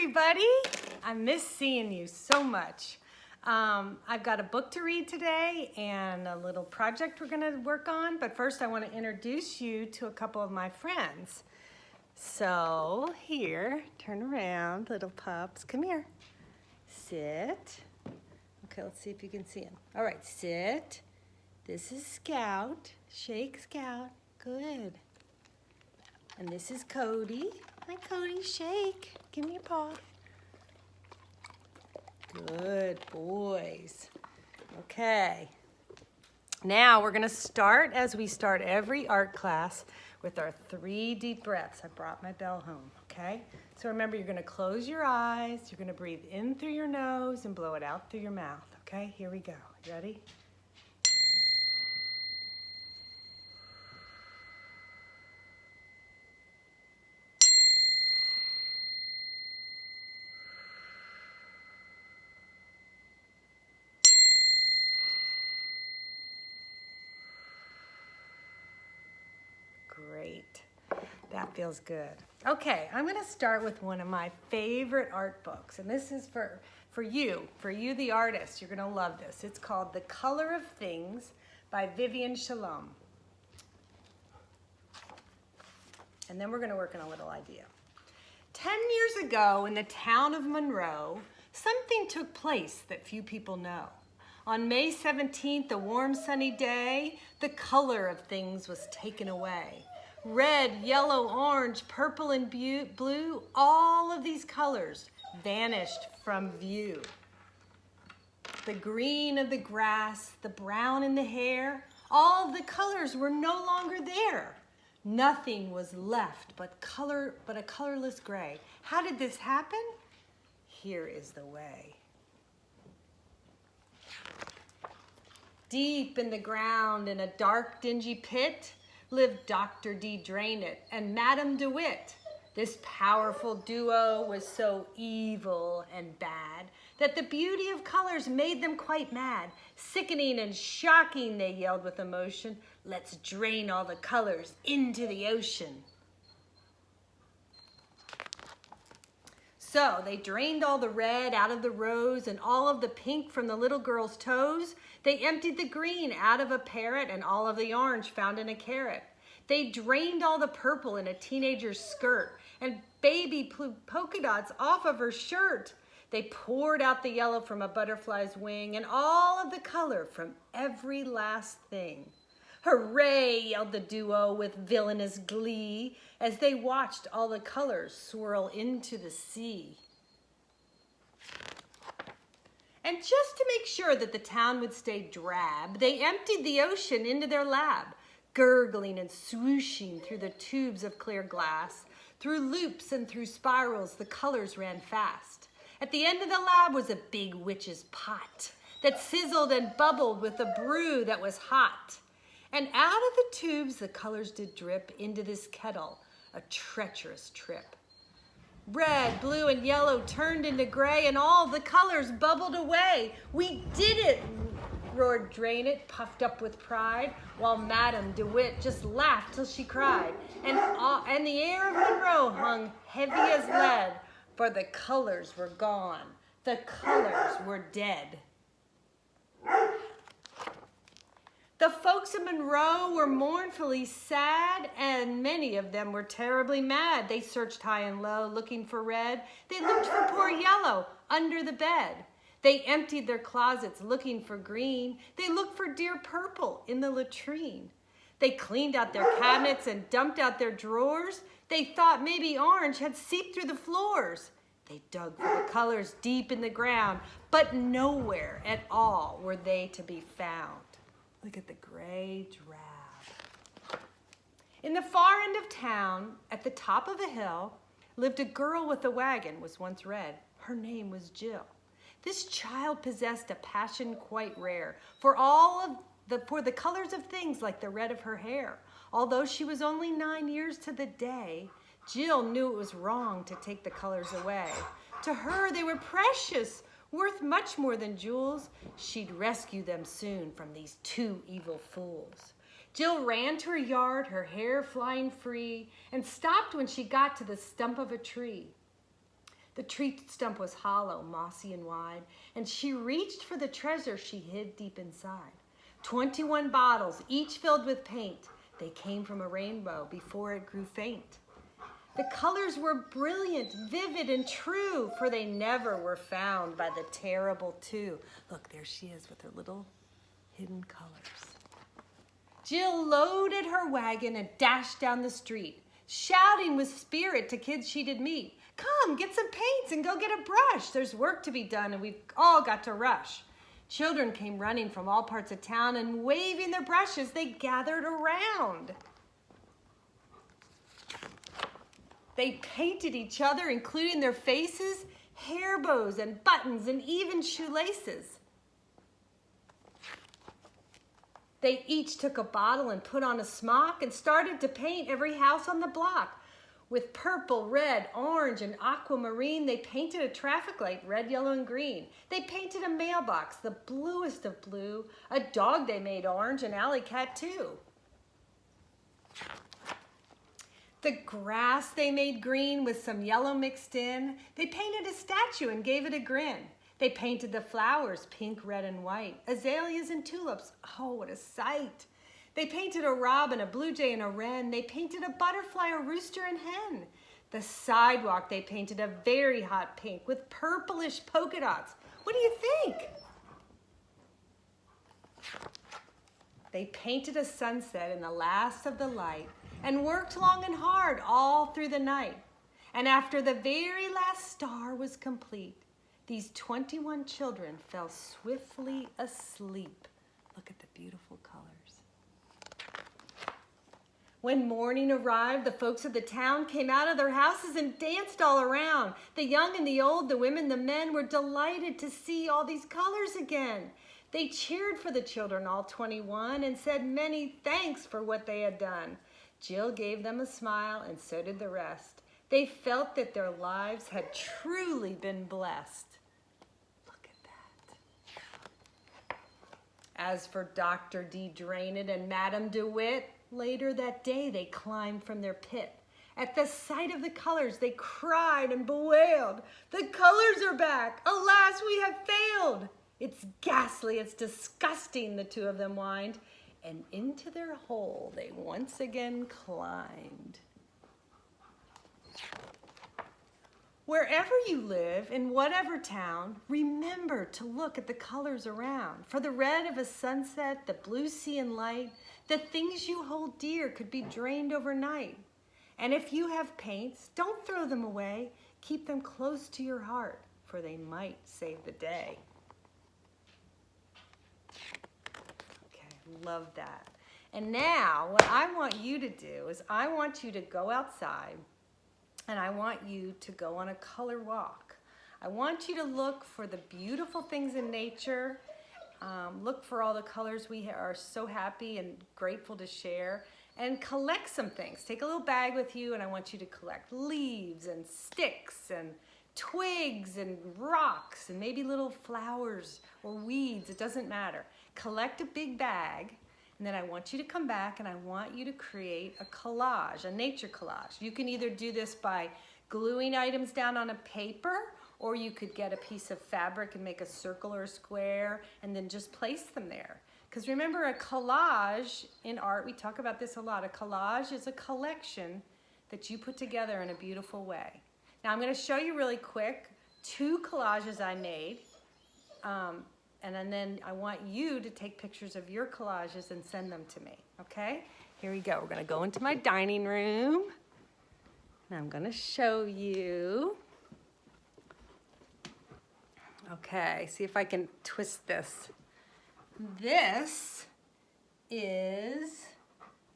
everybody. I miss seeing you so much. I've got a book to read today and a little project we're gonna work on, but first I want to introduce you to a couple of my friends. So here, turn around, little pups, come here. Sit. Okay, let's see if you can see him. All right, sit. This is Scout. Shake, Scout. Good. And this is Cody. Hi, Cody. Shake. Give me your paw. Good boys. Okay. Now we're going to start, as we start every art class, with our 3 deep breaths. I brought my bell home, okay? So remember, you're going to close your eyes. You're going to breathe in through your nose and blow it out through your mouth, okay? Here we go. You ready? Great. That feels good. Okay, I'm going to start with one of my favorite art books, and this is for you the artist. You're going to love this. It's called The Color of Things by Vivian Shalom. And then we're going to work on a little idea. 10 years ago in the town of Monroe, something took place that few people know. On May 17th, a warm sunny day, the color of things was taken away. Red, yellow, orange, purple, and blue, all of these colors vanished from view. The green of the grass, the brown in the hair, all of the colors were no longer there. Nothing was left but a colorless gray. How did this happen? Here is the way. Deep in the ground, in a dark, dingy pit, lived Dr. D. Drainit and Madame DeWitt. This powerful duo was so evil and bad that the beauty of colors made them quite mad. Sickening and shocking, they yelled with emotion, "Let's drain all the colors into the ocean." So they drained all the red out of the rose and all of the pink from the little girl's toes. They emptied the green out of a parrot and all of the orange found in a carrot. They drained all the purple in a teenager's skirt and baby polka dots off of her shirt. They poured out the yellow from a butterfly's wing and all of the color from every last thing. "Hooray!" yelled the duo with villainous glee as they watched all the colors swirl into the sea. And just to make sure that the town would stay drab, they emptied the ocean into their lab, gurgling and swooshing through the tubes of clear glass. Through loops and through spirals, the colors ran fast. At the end of the lab was a big witch's pot that sizzled and bubbled with a brew that was hot. And out of the tubes the colors did drip into this kettle, a treacherous trip. Red, blue, and yellow turned into gray, and all the colors bubbled away. "We did it!" roared Drainit, puffed up with pride, while Madame DeWitt just laughed till she cried. And the air of Monroe hung heavy as lead, for the colors were gone. The colors were dead. The folks in Monroe were mournfully sad, and many of them were terribly mad. They searched high and low, looking for red. They looked for poor yellow under the bed. They emptied their closets, looking for green. They looked for dear purple in the latrine. They cleaned out their cabinets and dumped out their drawers. They thought maybe orange had seeped through the floors. They dug for the colors deep in the ground, but nowhere at all were they to be found. Look at the gray drab. In the far end of town, at the top of a hill, lived a girl with a wagon, was once red. Her name was Jill. This child possessed a passion quite rare for the colors of things like the red of her hair. Although she was only 9 years to the day, Jill knew it was wrong to take the colors away. To her, they were precious, worth much more than jewels. She'd rescue them soon from these 2 evil fools. Jill ran to her yard, her hair flying free, and stopped when she got to the stump of a tree. The tree stump was hollow, mossy and wide, and she reached for the treasure she hid deep inside. 21 bottles, each filled with paint. They came from a rainbow before it grew faint. The colors were brilliant, vivid, and true, for they never were found by the terrible two. Look, there she is with her little hidden colors. Jill loaded her wagon and dashed down the street, shouting with spirit to kids she did meet. Come, get some paints and go get a brush. There's work to be done and we've all got to rush. Children came running from all parts of town and waving their brushes, they gathered around. They painted each other, including their faces, hair bows and buttons and even shoelaces. They each took a bottle and put on a smock and started to paint every house on the block. With purple, red, orange, and aquamarine, they painted a traffic light, red, yellow, and green. They painted a mailbox, the bluest of blue, a dog they made orange, an alley cat too. The grass they made green with some yellow mixed in. They painted a statue and gave it a grin. They painted the flowers, pink, red, and white, azaleas and tulips. Oh, what a sight. They painted a robin, a blue jay, and a wren. They painted a butterfly, a rooster, and hen. The sidewalk they painted a very hot pink with purplish polka dots. What do you think? They painted a sunset in the last of the light and worked long and hard all through the night. And after the very last star was complete, these 21 children fell swiftly asleep. Look at the beautiful colors. When morning arrived, the folks of the town came out of their houses and danced all around. The young and the old, the women, the men were delighted to see all these colors again. They cheered for the children, all 21, and said many thanks for what they had done. Jill gave them a smile, and so did the rest. They felt that their lives had truly been blessed. Look at that. As for Dr. D. Drainit and Madame DeWitt, later that day they climbed from their pit. At the sight of the colors, they cried and bewailed. The colors are back! Alas, we have failed! It's ghastly, it's disgusting, the two of them whined. And into their hole they once again climbed. Wherever you live, in whatever town, remember to look at the colors around. For the red of a sunset, the blue sea and light, the things you hold dear could be drained overnight. And if you have paints, don't throw them away. Keep them close to your heart, for they might save the day. Love that. And now what I want you to do is I want you to go outside and I want you to go on a color walk. I want you to look for the beautiful things in nature. Look for all the colors we are so happy and grateful to share, and collect some things. Take a little bag with you and I want you to collect leaves and sticks and twigs and rocks and maybe little flowers or weeds. It doesn't matter. Collect a big bag, and then I want you to come back and I want you to create a collage, a nature collage. You can either do this by gluing items down on a paper, or you could get a piece of fabric and make a circle or a square and then just place them there. Because remember, a collage in art, we talk about this a lot, a collage is a collection that you put together in a beautiful way. Now I'm going to show you really quick 2 collages I made. And then I want you to take pictures of your collages and send them to me, okay? Here we go. We're going to go into my dining room. And I'm going to show you. Okay, see if I can twist this. This is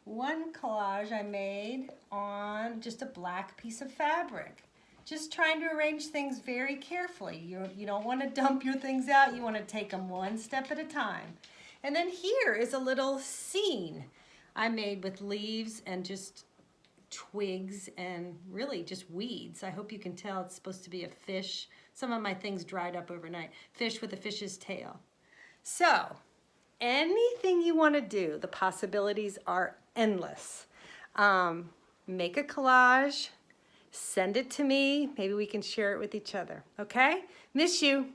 one collage I made on just a black piece of fabric. Just trying to arrange things very carefully. You don't want to dump your things out. You want to take them one step at a time. And then here is a little scene I made with leaves and just twigs and really just weeds. I hope you can tell it's supposed to be a fish. Some of my things dried up overnight. Fish with a fish's tail. So, anything you want to do, the possibilities are endless. Make a collage. Send it to me. Maybe we can share it with each other, okay? Miss you.